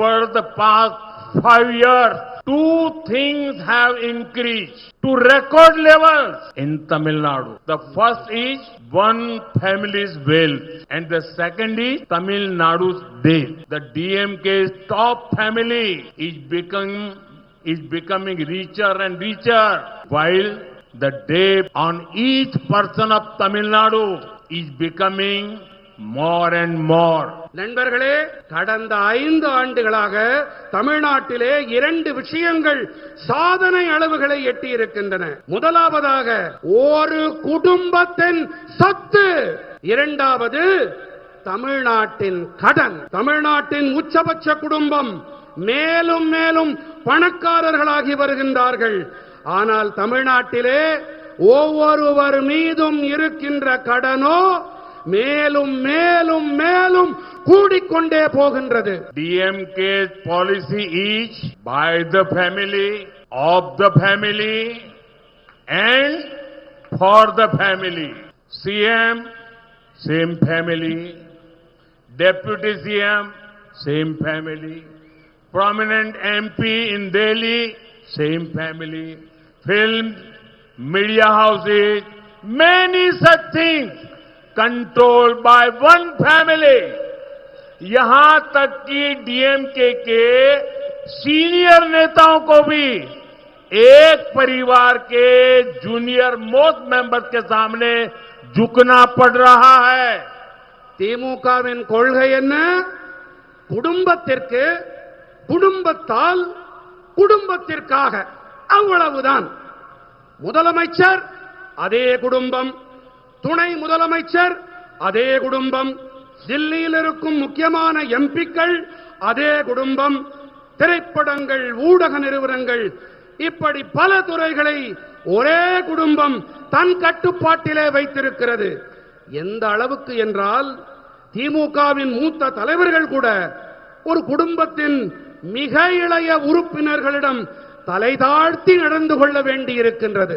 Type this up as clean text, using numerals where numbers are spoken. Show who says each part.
Speaker 1: over the past 5 years, two things have increased to record levels in Tamil Nadu. The first is one family's wealth and the second is Tamil Nadu's debt. The DMK's top family is becoming richer and richer, while the debt on each person of Tamil Nadu is becoming more and more.
Speaker 2: நண்பர்களே, கடந்த 5 ஆண்டுகளாக தமிழ்நாட்டிலே 2 விஷயங்கள் சாதனை அளவுகளை எட்டி இருக்கின்றன. முதலாவதாக ஒரு குடும்பத்தின் சொத்து, இரண்டாவது தமிழ்நாட்டின் கடன். தமிழ்நாட்டின் உச்சபட்ச குடும்பம் மேலும் மேலும் பணக்காரர்களாகி வருகின்றார்கள். ஆனால் தமிழ்நாட்டிலே ஒவ்வொருவர் மீதும் இருக்கின்ற கடனோ மேலும் மேலும் மேலும் கூடிக்கொண்டே போகின்றது.
Speaker 1: DMK's policy is by the family, of the family and for the family. CM, same family. Deputy CM, same family. Prominent MP in Delhi, same family. Films, media houses, many such things controlled by one family. यहां तक कि DMK के senior नेताओं को भी एक परिवार के जूनियर मोस्ट मेंबर्स के सामने झुकना पड़ रहा है.
Speaker 2: திமுகவின் கொள்கை என்ன? குடும்பத்திற்கு, குடும்பத்தால், குடும்பத்திற்காக, அவ்வளவுதான். முதலமைச்சர் அதே குடும்பம், துணை முதலமைச்சர் அதே குடும்பம், தில்லியில் இருக்கும் முக்கியமான எம்பிக்கள் அதே குடும்பம், திரைப்படங்கள், ஊடக நிறுவனங்கள், இப்படி பல துறைகளை ஒரே குடும்பம் தன் கட்டுப்பாட்டிலே வைத்திருக்கிறது. எந்த அளவுக்கு என்றால் திமுகவின் மூத்த தலைவர்கள் கூட ஒரு குடும்பத்தின் மிக இளைய உறுப்பினர்களிடம் தலை தாழ்த்தி நடந்து கொள்ள வேண்டியிருக்கின்றது.